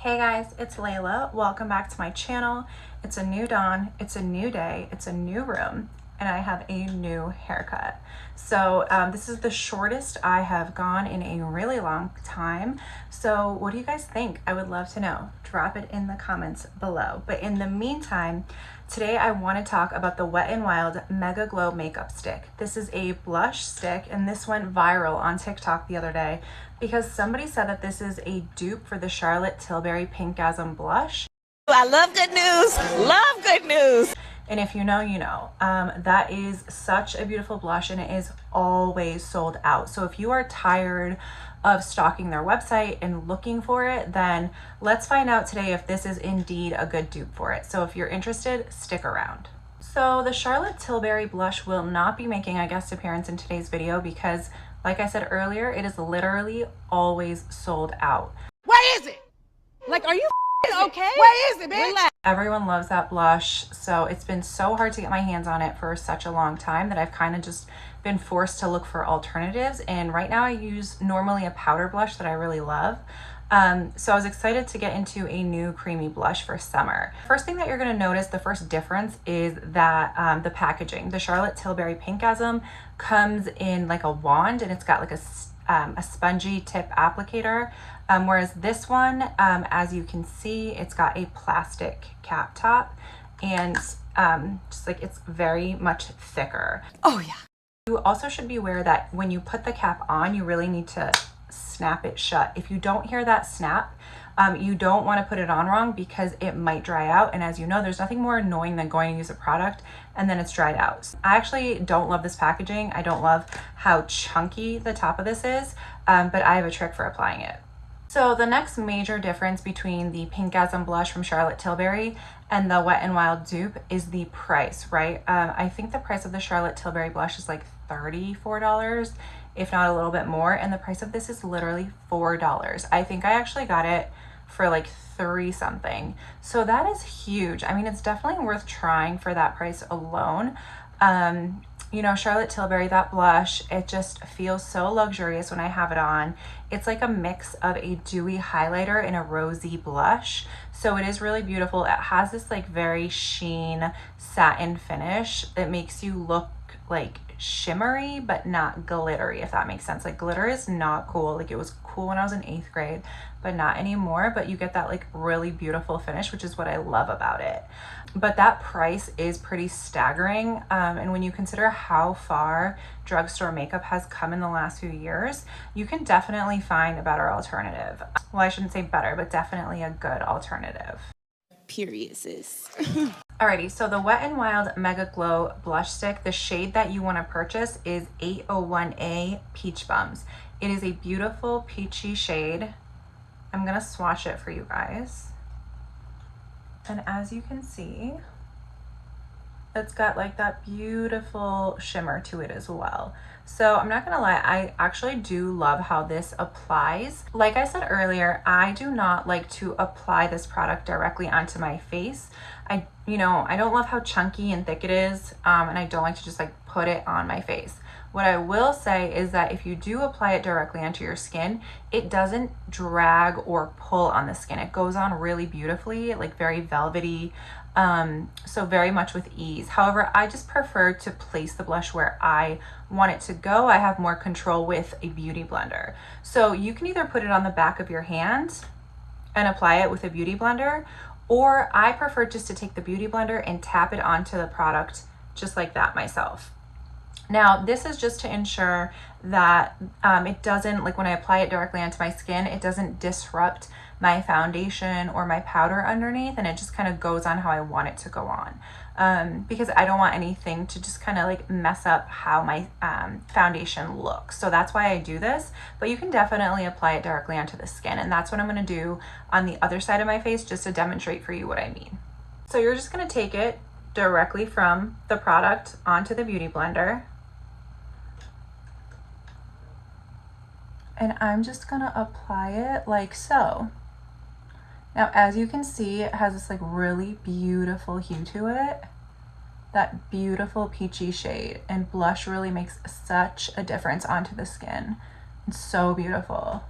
Hey guys, it's Laila. Welcome back to my channel. It's a new dawn, it's a new day, it's a new room, and I have a new haircut. So this is the shortest I have gone in a really long time. So what do you guys think? I would love to know. Drop it in the comments below. But in the meantime, today I want to talk about the Wet n Wild MegaGlo Makeup Stick. This is a blush stick, and this went viral on TikTok the other day because somebody said that this is a dupe for the Charlotte Tilbury Pinkgasm blush. I love good news. Love good news. And if you know, you know. That is such a beautiful blush, and it is always sold out. So if you are tired of stalking their website and looking for it, then let's find out today if this is indeed a good dupe for it. So if you're interested, stick around. So the Charlotte Tilbury blush will not be making a guest appearance in today's video because, like I said earlier, it is literally always sold out. Where is it? Like, are you okay? Where is it, bitch? Relax. Everyone loves that blush, so it's been so hard to get my hands on it for such a long time that I've kind of just been forced to look for alternatives. And right now I use normally a powder blush that I really love. So I was excited to get into a new creamy blush for summer. First thing that you're going to notice, the first difference is that the packaging. The Charlotte Tilbury Pinkgasm comes in like a wand, and it's got like a spongy tip applicator, whereas this one, as you can see, it's got a plastic cap top, and just like it's very much thicker. Oh yeah. You also should be aware that when you put the cap on, you really need to snap it shut. If you don't hear that snap, you don't want to put it on wrong because it might dry out. And as you know, there's nothing more annoying than going to use a product and then it's dried out. I actually don't love this packaging. I don't love how chunky the top of this is, but I have a trick for applying it. So the next major difference between the Pinkgasm blush from Charlotte Tilbury and the Wet n Wild dupe is the price, right? I think the price of the Charlotte Tilbury blush is like $34, if not a little bit more, and the price of this is literally $4. I think I actually got it for like $3 something. So that is huge. I mean, it's definitely worth trying for that price alone. You know, Charlotte Tilbury, that blush, it just feels so luxurious when I have it on. It's like a mix of a dewy highlighter and a rosy blush. So it is really beautiful. It has this like very sheen satin finish that makes you look like shimmery but not glittery, if that makes sense. Like, glitter is not cool. Like, it was cool when I was in 8th grade, but not anymore. But you get that like really beautiful finish, which is what I love about it. But that price is pretty staggering, and when you consider how far drugstore makeup has come in the last few years, you can definitely find a better alternative. Well, I shouldn't say better, but definitely a good alternative. Period, sis. Alrighty, so the Wet n Wild MegaGlo Blush Stick, the shade that you want to purchase is 801A Peach Bums. It is a beautiful peachy shade. I'm going to swatch it for you guys. And as you can see, it's got like that beautiful shimmer to it as well. So I'm not gonna lie, I actually do love how this applies. Like I said earlier, I do not like to apply this product directly onto my face. I don't love how chunky and thick it is, and I don't like to just like put it on my face. What I will say is that if you do apply it directly onto your skin, it doesn't drag or pull on the skin. It goes on really beautifully, like very velvety, so very much with ease. However, I just prefer to place the blush where I want it to go. I have more control with a beauty blender. So you can either put it on the back of your hand and apply it with a beauty blender, or I prefer just to take the beauty blender and tap it onto the product just like that myself. Now, this is just to ensure that it doesn't, like when I apply it directly onto my skin, it doesn't disrupt my foundation or my powder underneath, and it just kind of goes on how I want it to go on. Because I don't want anything to just kind of like mess up how my foundation looks. So that's why I do this, but you can definitely apply it directly onto the skin, and that's what I'm gonna do on the other side of my face just to demonstrate for you what I mean. So you're just gonna take it directly from the product onto the beauty blender. And I'm just gonna apply it like so. Now, as you can see, it has this like really beautiful hue to it, that beautiful peachy shade, and blush really makes such a difference onto the skin. It's so beautiful.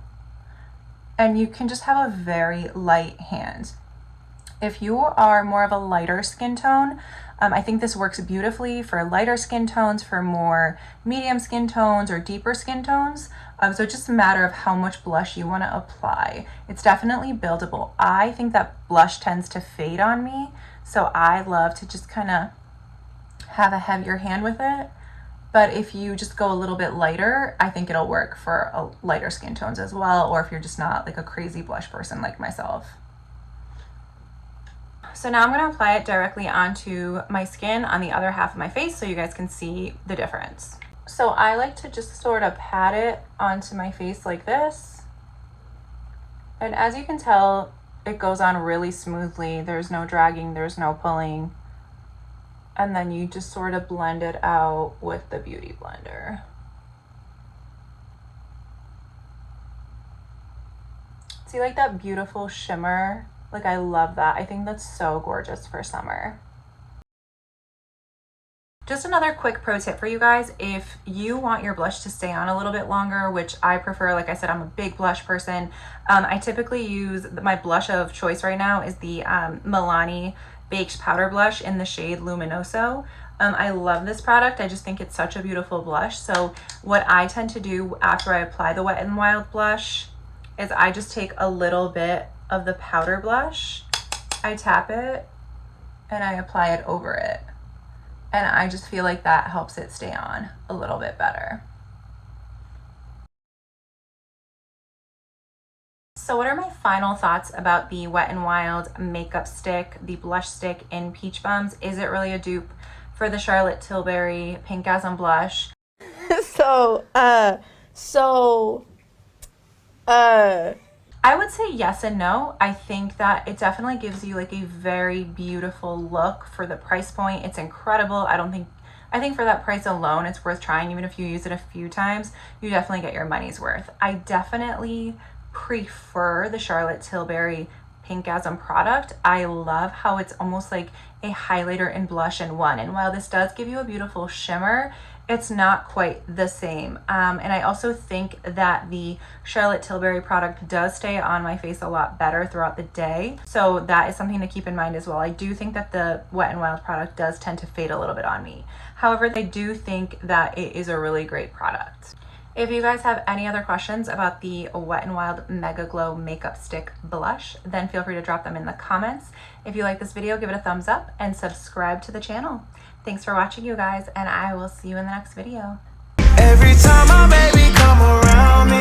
and you can just have a very light hand. If you are more of a lighter skin tone, I think this works beautifully for lighter skin tones, for more medium skin tones or deeper skin tones. So it's just a matter of how much blush you want to apply. It's definitely buildable. I think that blush tends to fade on me, so I love to just kind of have a heavier hand with it. But if you just go a little bit lighter, I think it'll work for lighter skin tones as well, or if you're just not like a crazy blush person like myself. So now I'm going to apply it directly onto my skin on the other half of my face so you guys can see the difference. So I like to just sort of pat it onto my face like this. And as you can tell, it goes on really smoothly. There's no dragging, there's no pulling. And then you just sort of blend it out with the Beauty Blender. See like that beautiful shimmer? Like I love that. I think that's so gorgeous for summer. Just another quick pro tip for you guys. If you want your blush to stay on a little bit longer, which I prefer, like I said, I'm a big blush person. I typically use, my blush of choice right now is the Milani Baked Powder Blush in the shade Luminoso. I love this product. I just think it's such a beautiful blush. So what I tend to do after I apply the Wet n Wild blush is I just take a little bit of the powder blush, I tap it, and I apply it over it. And I just feel like that helps it stay on a little bit better. So what are my final thoughts about the Wet n Wild makeup stick, the blush stick in Peach Bums? Is it really a dupe for the Charlotte Tilbury Pinkgasm blush? I would say yes and no. I think that it definitely gives you like a very beautiful look for the price point. It's incredible. I think for that price alone, it's worth trying. Even if you use it a few times, you definitely get your money's worth. I definitely prefer the Charlotte Tilbury Pinkgasm product. I love how it's almost like a highlighter and blush in one. And while this does give you a beautiful shimmer, it's not quite the same. And I also think that the Charlotte Tilbury product does stay on my face a lot better throughout the day. So that is something to keep in mind as well. I do think that the Wet n Wild product does tend to fade a little bit on me. However, I do think that it is a really great product. If you guys have any other questions about the Wet n Wild MegaGlo Makeup Stick Blush, then feel free to drop them in the comments. If you like this video, give it a thumbs up and subscribe to the channel. Thanks for watching, you guys, and I will see you in the next video. Every time my baby come around me.